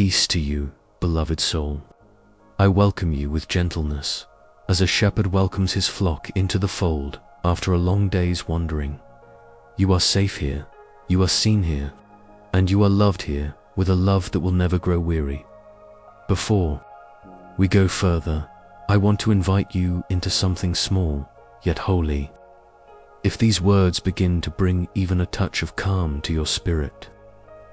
Peace to you, beloved soul. I welcome you with gentleness, as a shepherd welcomes his flock into the fold after a long day's wandering. You are safe here, you are seen here, and you are loved here with a love that will never grow weary. Before we go further, I want to invite you into something small, yet holy. If these words begin to bring even a touch of calm to your spirit,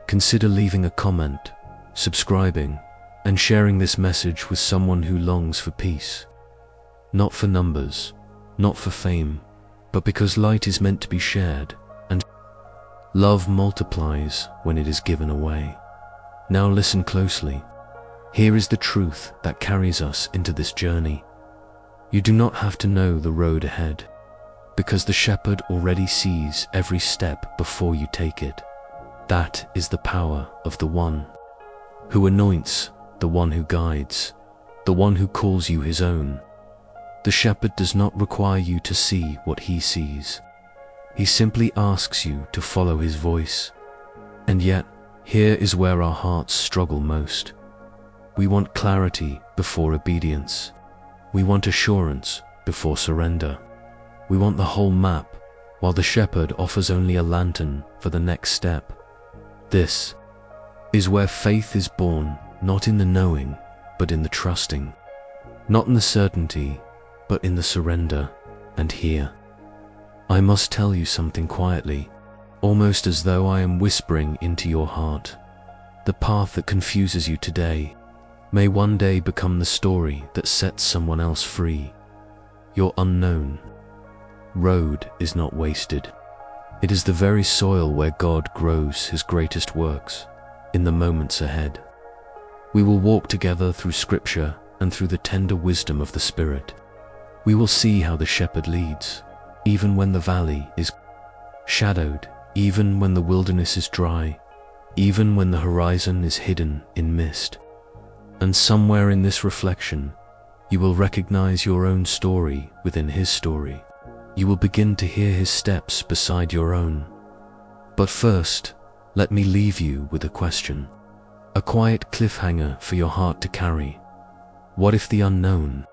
consider leaving a comment, subscribing, and sharing this message with someone who longs for peace. Not for numbers, not for fame, but because light is meant to be shared, and love multiplies when it is given away. Now listen closely. Here is the truth that carries us into this journey. You do not have to know the road ahead, because the shepherd already sees every step before you take it. That is the power of the one who anoints, the one who guides, the one who calls you his own. The shepherd does not require you to see what he sees. He simply asks you to follow his voice. And yet, here is where our hearts struggle most. We want clarity before obedience. We want assurance before surrender. We want the whole map, while the shepherd offers only a lantern for the next step. This is where faith is born, not in the knowing, but in the trusting. Not in the certainty, but in the surrender. And here, I must tell you something quietly, almost as though I am whispering into your heart. The path that confuses you today may one day become the story that sets someone else free. Your unknown road is not wasted. It is the very soil where God grows his greatest works, in the moments ahead. We will walk together through Scripture and through the tender wisdom of the Spirit. We will see how the shepherd leads, even when the valley is shadowed, even when the wilderness is dry, even when the horizon is hidden in mist. And somewhere in this reflection, you will recognize your own story within his story. You will begin to hear his steps beside your own. But first, let me leave you with a question, a quiet cliffhanger for your heart to carry. What if the unknown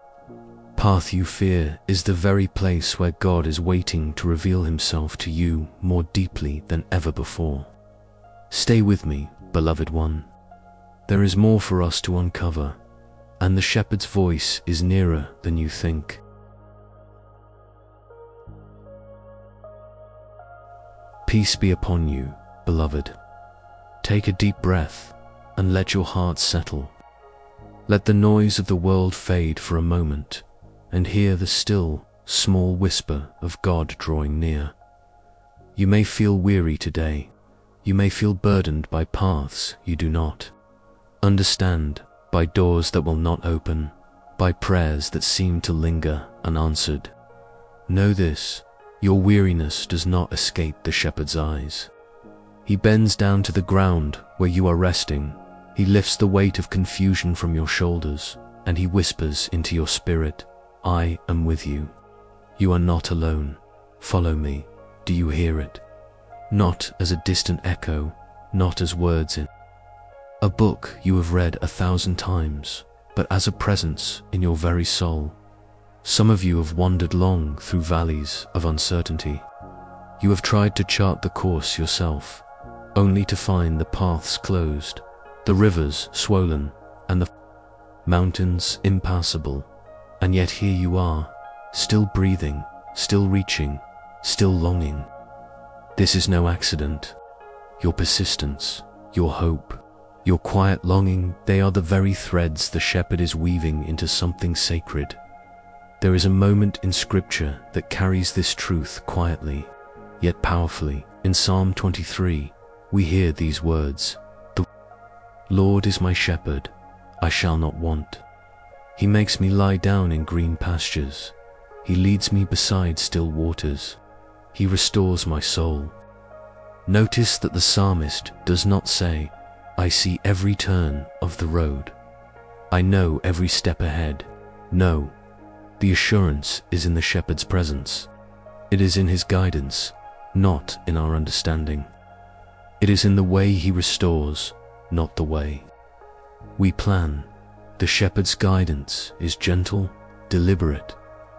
path you fear is the very place where God is waiting to reveal himself to you more deeply than ever before? Stay with me, beloved one. There is more for us to uncover, and the shepherd's voice is nearer than you think. Peace be upon you, beloved. Take a deep breath and let your heart settle. Let the noise of the world fade for a moment and hear the still, small whisper of God drawing near. You may feel weary today. You may feel burdened by paths you do not understand, by doors that will not open, by prayers that seem to linger unanswered. Know this, your weariness does not escape the shepherd's eyes. He bends down to the ground where you are resting. He lifts the weight of confusion from your shoulders, and he whispers into your spirit, I am with you. You are not alone. Follow me. Do you hear it? Not as a distant echo, not as words in a book you have read 1,000 times, but as a presence in your very soul. Some of you have wandered long through valleys of uncertainty. You have tried to chart the course yourself, only to find the paths closed, the rivers swollen, and the mountains impassable. And yet here you are, still breathing, still reaching, still longing. This is no accident. Your persistence, your hope, your quiet longing, they are the very threads the shepherd is weaving into something sacred. There is a moment in Scripture that carries this truth quietly, yet powerfully. In Psalm 23, we hear these words, "The Lord is my shepherd, I shall not want. He makes me lie down in green pastures. He leads me beside still waters. He restores my soul." Notice that the psalmist does not say, I see every turn of the road. I know every step ahead. No, the assurance is in the shepherd's presence. It is in his guidance, not in our understanding. It is in the way he restores, not the way. We plan. The shepherd's guidance is gentle, deliberate,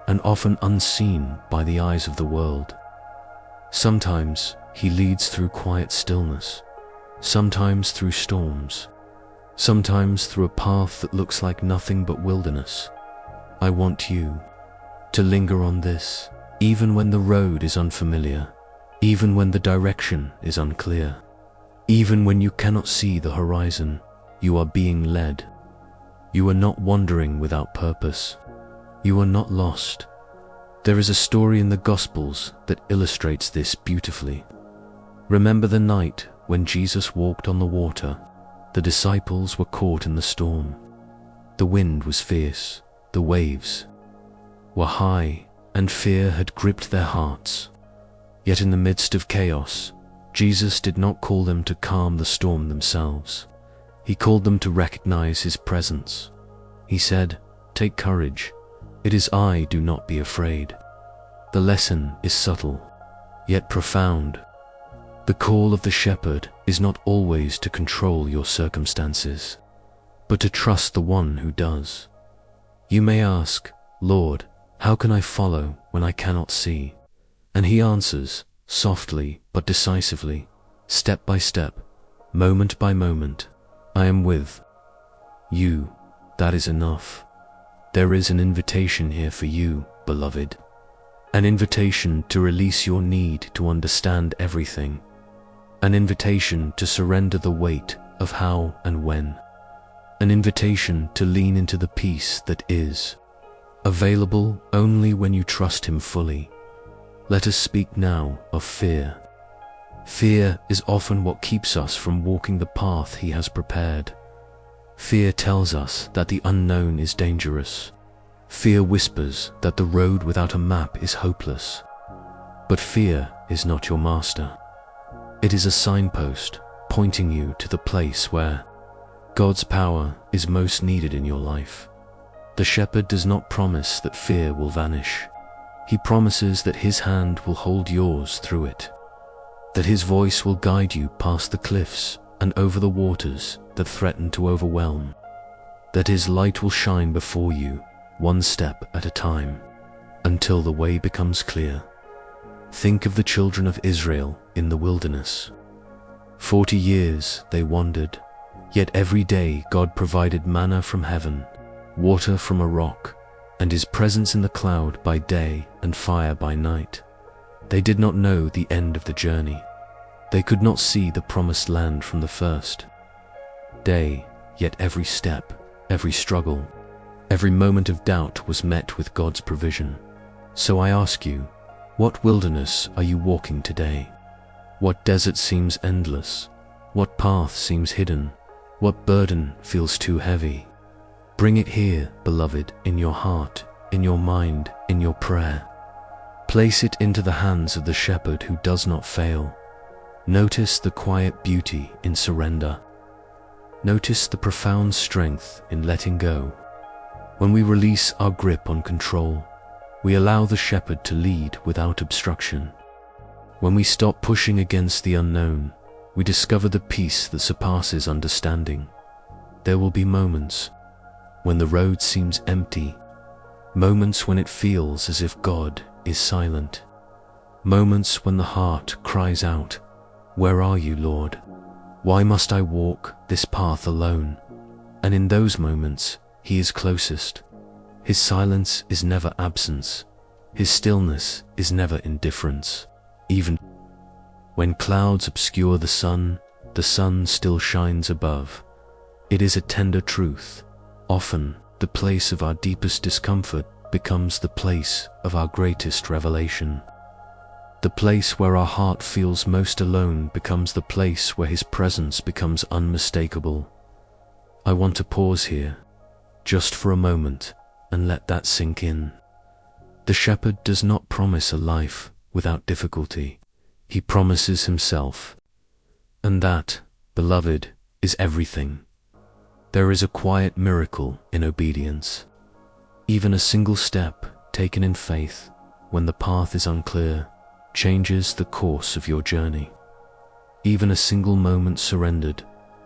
and often unseen by the eyes of the world. Sometimes he leads through quiet stillness, sometimes through storms, sometimes through a path that looks like nothing but wilderness. I want you to linger on this, even when the road is unfamiliar, even when the direction is unclear, even when you cannot see the horizon. You are being led. You are not wandering without purpose. You are not lost. There is a story in the Gospels that illustrates this beautifully. Remember the night when Jesus walked on the water. The disciples were caught in the storm. The wind was fierce, the waves were high, and fear had gripped their hearts. Yet in the midst of chaos, Jesus did not call them to calm the storm themselves. He called them to recognize his presence. He said, "Take courage. It is I, do not be afraid." The lesson is subtle, yet profound. The call of the shepherd is not always to control your circumstances, but to trust the one who does. You may ask, "Lord, how can I follow when I cannot see?" And he answers, softly but decisively, step by step, moment by moment. I am with you. That is enough. There is an invitation here for you, beloved. An invitation to release your need to understand everything. An invitation to surrender the weight of how and when. An invitation to lean into the peace that is available only when you trust him fully. Let us speak now of fear. Fear is often what keeps us from walking the path he has prepared. Fear tells us that the unknown is dangerous. Fear whispers that the road without a map is hopeless. But fear is not your master. It is a signpost pointing you to the place where God's power is most needed in your life. The shepherd does not promise that fear will vanish. He promises that his hand will hold yours through it, that his voice will guide you past the cliffs and over the waters that threaten to overwhelm, that his light will shine before you, one step at a time, until the way becomes clear. Think of the children of Israel in the wilderness. 40 years they wandered, yet every day God provided manna from heaven, water from a rock, and his presence in the cloud by day and fire by night. They did not know the end of the journey. They could not see the promised land from the first day, yet every step, every struggle, every moment of doubt was met with God's provision. So I ask you, what wilderness are you walking today? What desert seems endless? What path seems hidden? What burden feels too heavy? Bring it here, beloved, in your heart, in your mind, in your prayer. Place it into the hands of the shepherd who does not fail. Notice the quiet beauty in surrender. Notice the profound strength in letting go. When we release our grip on control, we allow the shepherd to lead without obstruction. When we stop pushing against the unknown, we discover the peace that surpasses understanding. There will be moments when the road seems empty, moments when it feels as if God is silent, moments when the heart cries out, "Where are you, Lord? Why must I walk this path alone?" And in those moments, he is closest. His silence is never absence. His stillness is never indifference. Even when clouds obscure the sun still shines above. It is a tender truth. Often, the place of our deepest discomfort becomes the place of our greatest revelation. The place where our heart feels most alone becomes the place where his presence becomes unmistakable. I want to pause here, just for a moment, and let that sink in. The shepherd does not promise a life without difficulty. He promises himself. And that, beloved, is everything. There is a quiet miracle in obedience. Even a single step taken in faith, when the path is unclear, changes the course of your journey. Even a single moment surrendered,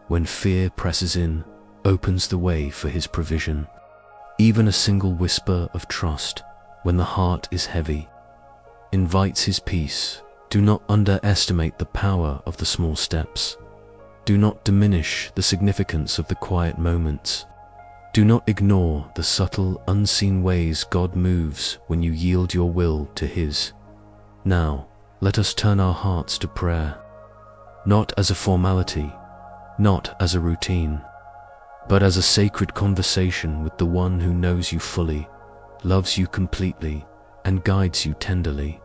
when fear presses in, opens the way for his provision. Even a single whisper of trust, when the heart is heavy, invites his peace. Do not underestimate the power of the small steps. Do not diminish the significance of the quiet moments. Do not ignore the subtle, unseen ways God moves when you yield your will to His. Now, let us turn our hearts to prayer, not as a formality, not as a routine, but as a sacred conversation with the one who knows you fully, loves you completely, and guides you tenderly.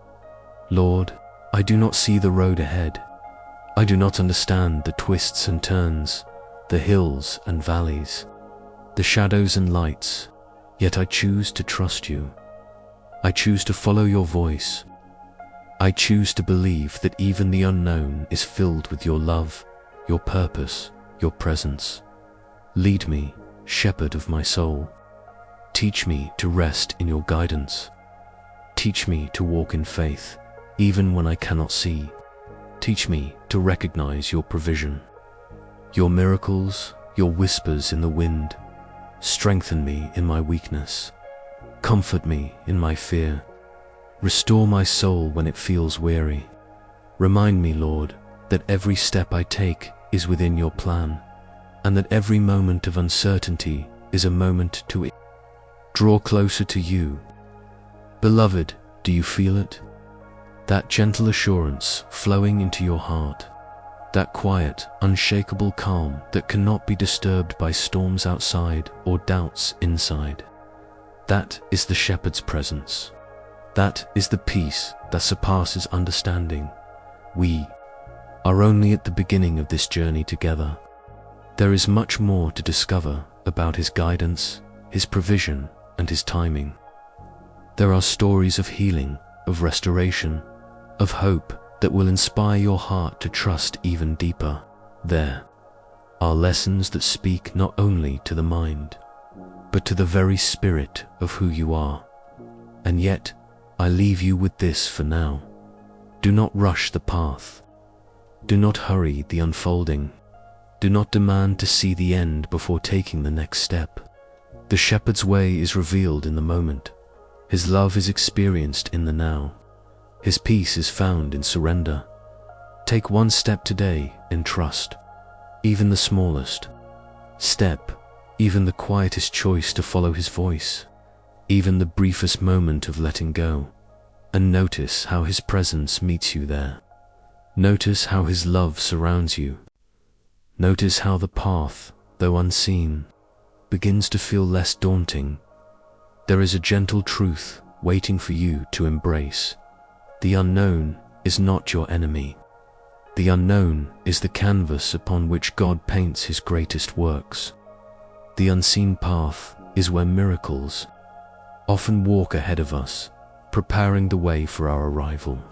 Lord, I do not see the road ahead. I do not understand the twists and turns, the hills and valleys, the shadows and lights, yet I choose to trust you. I choose to follow your voice. I choose to believe that even the unknown is filled with your love, your purpose, your presence. Lead me, shepherd of my soul. Teach me to rest in your guidance. Teach me to walk in faith, even when I cannot see. Teach me to recognize your provision, your miracles, your whispers in the wind. Strengthen me in my weakness. Comfort me in my fear. Restore my soul when it feels weary. Remind me, Lord, that every step I take is within your plan, and that every moment of uncertainty is a moment to draw closer to you. Beloved, do you feel it? That gentle assurance flowing into your heart, that quiet, unshakable calm that cannot be disturbed by storms outside or doubts inside. That is the shepherd's presence. That is the peace that surpasses understanding. We are only at the beginning of this journey together. There is much more to discover about His guidance, His provision, and His timing. There are stories of healing, of restoration, of hope that will inspire your heart to trust even deeper. There are lessons that speak not only to the mind, but to the very spirit of who you are. And yet, I leave you with this for now. Do not rush the path. Do not hurry the unfolding. Do not demand to see the end before taking the next step. The shepherd's way is revealed in the moment. His love is experienced in the now. His peace is found in surrender. Take one step today in trust, even the smallest step, even the quietest choice to follow His voice, even the briefest moment of letting go, and notice how His presence meets you there. Notice how His love surrounds you. Notice how the path, though unseen, begins to feel less daunting. There is a gentle truth waiting for you to embrace. The unknown is not your enemy. The unknown is the canvas upon which God paints His greatest works. The unseen path is where miracles often walk ahead of us, preparing the way for our arrival.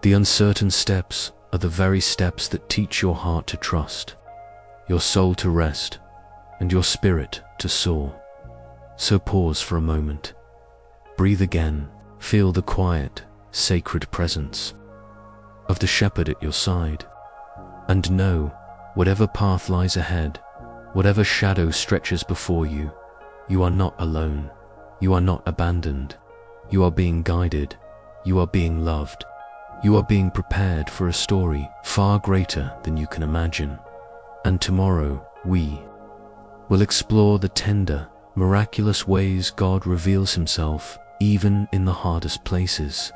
The uncertain steps are the very steps that teach your heart to trust, your soul to rest, and your spirit to soar. So pause for a moment. Breathe again. Feel the quiet, sacred presence of the shepherd at your side. And know, whatever path lies ahead, whatever shadow stretches before you, you are not alone. You are not abandoned. You are being guided. You are being loved. You are being prepared for a story far greater than you can imagine. And tomorrow, we will explore the tender, miraculous ways God reveals Himself even in the hardest places.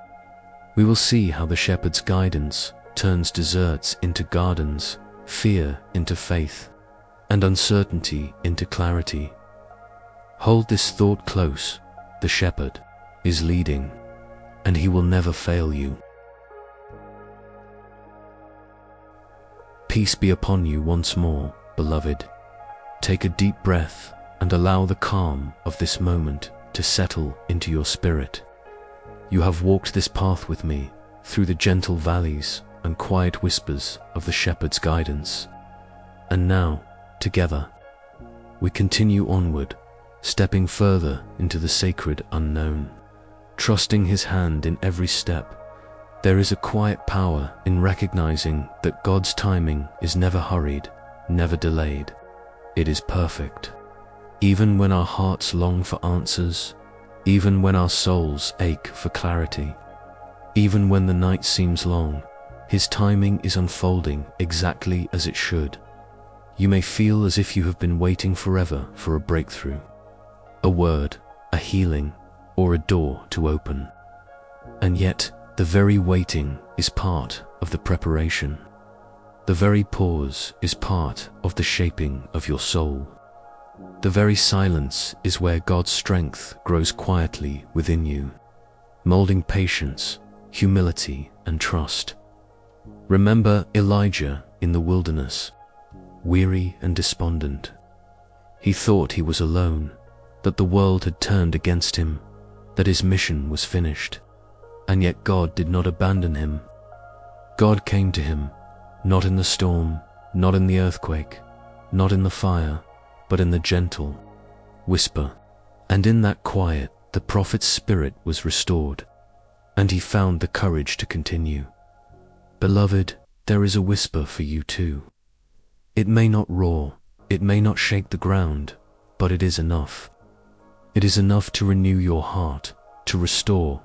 We will see how the shepherd's guidance turns deserts into gardens, fear into faith, and uncertainty into clarity. Hold this thought close. The shepherd is leading, and He will never fail you. Peace be upon you once more, beloved. Take a deep breath and allow the calm of this moment to settle into your spirit. You have walked this path with me through the gentle valleys and quiet whispers of the shepherd's guidance. And now, together, we continue onward, stepping further into the sacred unknown, trusting His hand in every step. There is a quiet power in recognizing that God's timing is never hurried, never delayed. it is perfect. Even when our hearts long for answers, even when our souls ache for clarity, even when the night seems long, His timing is unfolding exactly as it should. You may feel as if you have been waiting forever for a breakthrough, a word, a healing, or a door to open. And yet, the very waiting is part of the preparation. The very pause is part of the shaping of your soul. The very silence is where God's strength grows quietly within you, molding patience, humility, and trust. Remember Elijah in the wilderness, weary and despondent. He thought he was alone, that the world had turned against him, that his mission was finished. And yet God did not abandon him. God came to him, not in the storm, not in the earthquake, not in the fire, but in the gentle whisper. And in that quiet, the prophet's spirit was restored, and he found the courage to continue. Beloved, there is a whisper for you too. It may not roar, it may not shake the ground, but it is enough. It is enough to renew your heart, to restore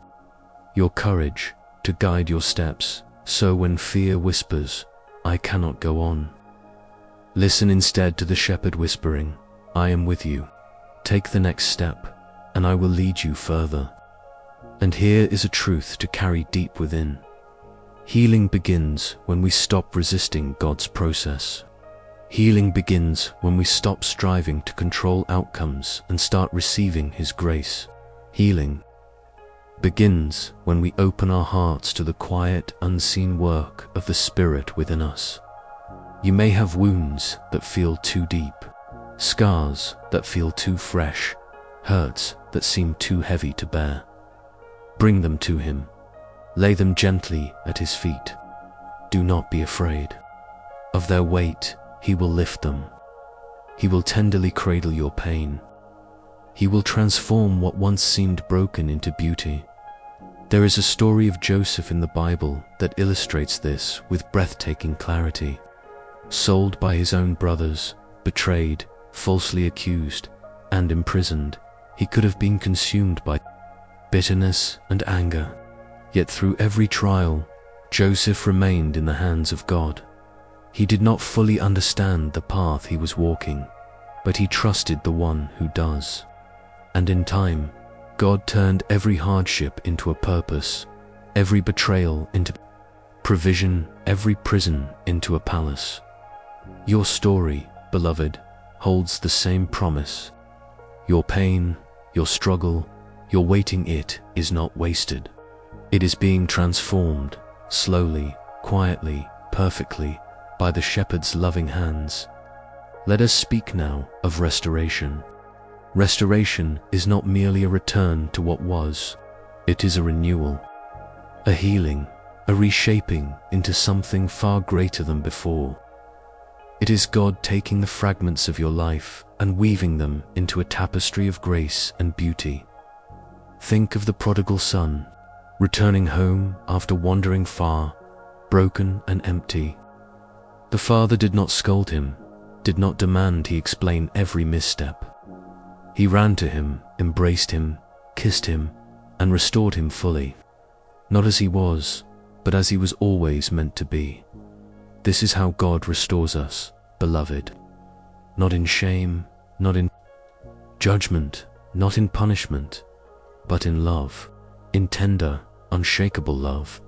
your courage, to guide your steps. So when fear whispers, I cannot go on, listen instead to the shepherd whispering, I am with you. Take the next step, and I will lead you further. And here is a truth to carry deep within. Healing begins when we stop resisting God's process. Healing begins when we stop striving to control outcomes and start receiving His grace. Healing begins when we open our hearts to the quiet, unseen work of the Spirit within us. You may have wounds that feel too deep, scars that feel too fresh, hurts that seem too heavy to bear. Bring them to Him. Lay them gently at His feet. Do not be afraid. Of their weight, He will lift them. He will tenderly cradle your pain. He will transform what once seemed broken into beauty. There is a story of Joseph in the Bible that illustrates this with breathtaking clarity. Sold by his own brothers, betrayed, falsely accused, and imprisoned, he could have been consumed by bitterness and anger. Yet through every trial, Joseph remained in the hands of God. He did not fully understand the path he was walking, but he trusted the one who does. And in time, God turned every hardship into a purpose, every betrayal into provision, every prison into a palace. Your story, beloved, holds the same promise. Your pain, your struggle, your waiting, it is not wasted. It is being transformed, slowly, quietly, perfectly, by the shepherd's loving hands. Let us speak now of restoration. Restoration is not merely a return to what was, it is a renewal, a healing, a reshaping into something far greater than before. It is God taking the fragments of your life and weaving them into a tapestry of grace and beauty. Think of the prodigal son, returning home after wandering far, broken and empty. The father did not scold him, did not demand he explain every misstep. He ran to him, embraced him, kissed him, and restored him fully, not as he was, but as he was always meant to be. This is how God restores us, beloved. Not in shame, not in judgment, not in punishment, but in love, in tender, unshakable love.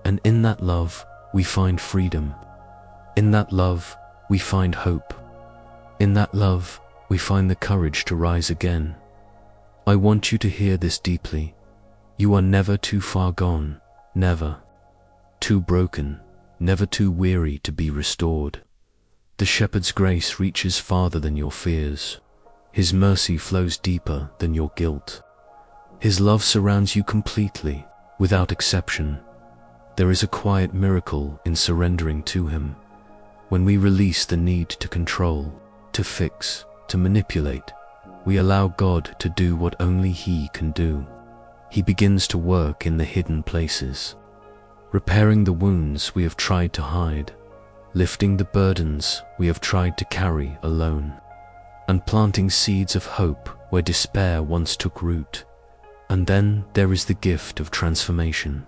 And in that love, we find freedom. In that love, we find hope. In that love, we find the courage to rise again. I want you to hear this deeply. You are never too far gone, never too broken, never too weary to be restored. The shepherd's grace reaches farther than your fears. His mercy flows deeper than your guilt. His love surrounds you completely, without exception. There is a quiet miracle in surrendering to Him. When we release the need to control, to fix, to manipulate, we allow God to do what only He can do. He begins to work in the hidden places, repairing the wounds we have tried to hide, lifting the burdens we have tried to carry alone. and planting seeds of hope where despair once took root. And then there is the gift of transformation.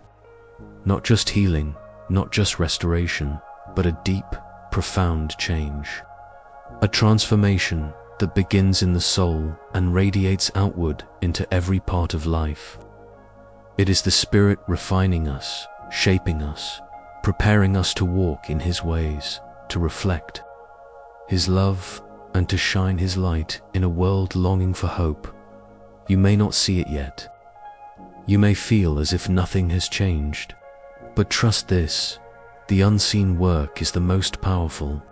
Not just healing, not just restoration, but a deep, profound change. A transformation that begins in the soul and radiates outward into every part of life. It is the Spirit refining us, shaping us, preparing us to walk in His ways, to reflect His love, and to shine His light in a world longing for hope. You may not see it yet. You may feel as if nothing has changed. But trust this, the unseen work is the most powerful.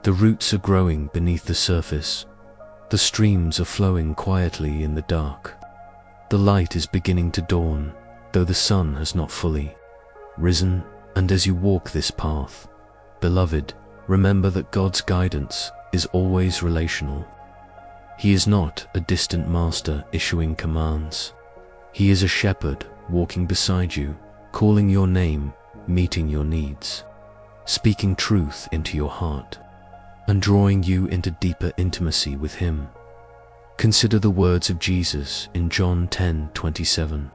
The roots are growing beneath the surface. The streams are flowing quietly in the dark. The light is beginning to dawn, though the sun has not fully risen. And as you walk this path, beloved, remember that God's guidance is always relational. He is not a distant master issuing commands. He is a shepherd walking beside you, calling your name, meeting your needs, speaking truth into your heart, and drawing you into deeper intimacy with Him. Consider the words of Jesus in John 10:27.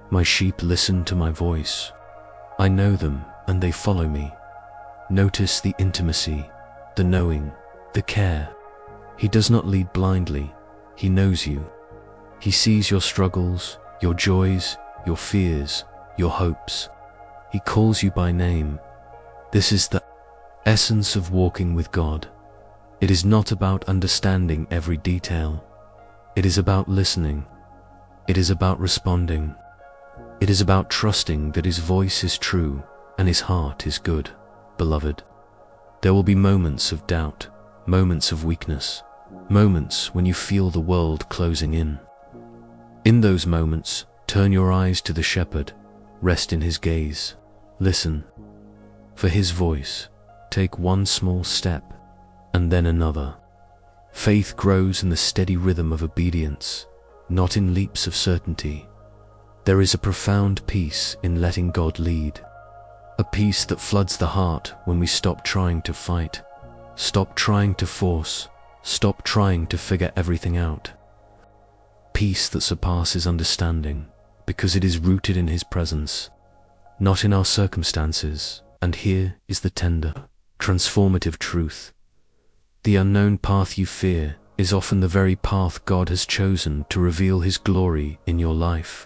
My sheep listen to my voice. I know them and they follow me. Notice the intimacy, the knowing, the care. He does not lead blindly. He knows you. He sees your struggles, your joys, your fears, your hopes. He calls you by name. This is the essence of walking with God. It is not about understanding every detail. It is about listening. It is about responding. It is about trusting that His voice is true and His heart is good. Beloved, there will be moments of doubt, moments of weakness, moments when you feel the world closing in. In those moments, turn your eyes to the shepherd, rest in His gaze, listen for His voice, take one small step, and then another. Faith grows in the steady rhythm of obedience, not in leaps of certainty. There is a profound peace in letting God lead, a peace that floods the heart when we stop trying to fight, stop trying to force, stop trying to figure everything out. Peace that surpasses understanding, because it is rooted in His presence, not in our circumstances. And here is the tender, transformative truth. The unknown path you fear is often the very path God has chosen to reveal His glory in your life.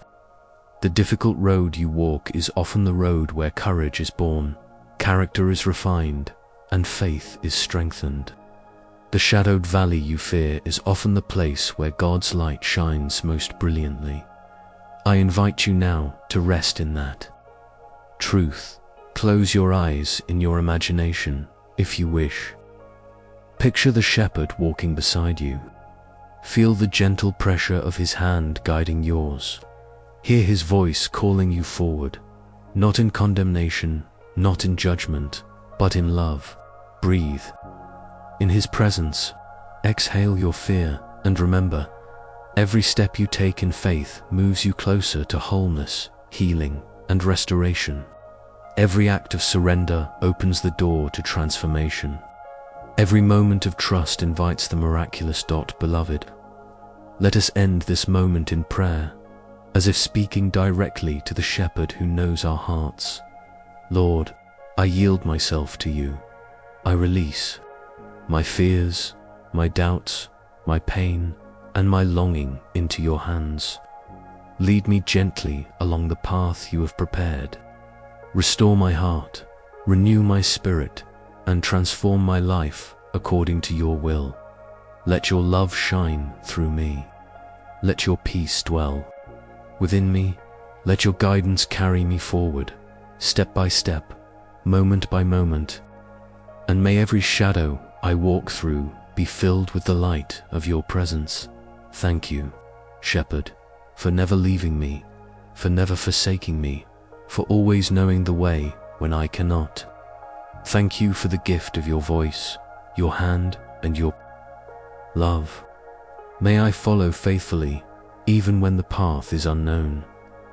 The difficult road you walk is often the road where courage is born, character is refined, and faith is strengthened. The shadowed valley you fear is often the place where God's light shines most brilliantly. I invite you now to rest in that truth. Close your eyes in your imagination, if you wish. Picture the shepherd walking beside you. Feel the gentle pressure of His hand guiding yours. Hear His voice calling you forward, not in condemnation, not in judgment, but in love. Breathe in His presence. Exhale your fear, and remember, every step you take in faith moves you closer to wholeness, healing, and restoration. Every act of surrender opens the door to transformation. Every moment of trust invites the miraculous. Beloved, let us end this moment in prayer, as if speaking directly to the shepherd who knows our hearts. Lord, I yield myself to you. I release my fears, my doubts, my pain, and my longing into your hands. Lead me gently along the path you have prepared. Restore my heart, renew my spirit, and transform my life according to your will. Let your love shine through me. Let your peace dwell within me. Let your guidance carry me forward, step by step, moment by moment. And may every shadow I walk through be filled with the light of your presence. Thank you, Shepherd, for never leaving me, for never forsaking me, for always knowing the way when I cannot. Thank you for the gift of your voice, your hand, and your love. May I follow faithfully, even when the path is unknown,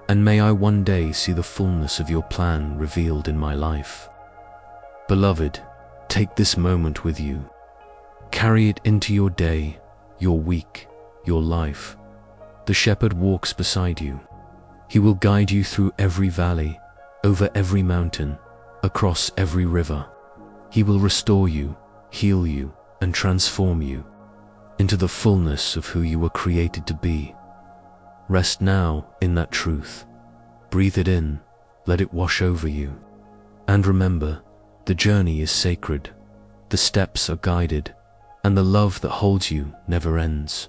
and may I one day see the fullness of your plan revealed in my life. Beloved, take this moment with you. Carry it into your day, your week, your life. The shepherd walks beside you. He will guide you through every valley, over every mountain, across every river. He will restore you, heal you, and transform you into the fullness of who you were created to be. Rest now in that truth. Breathe it in, let it wash over you. And remember, the journey is sacred, the steps are guided, and the love that holds you never ends.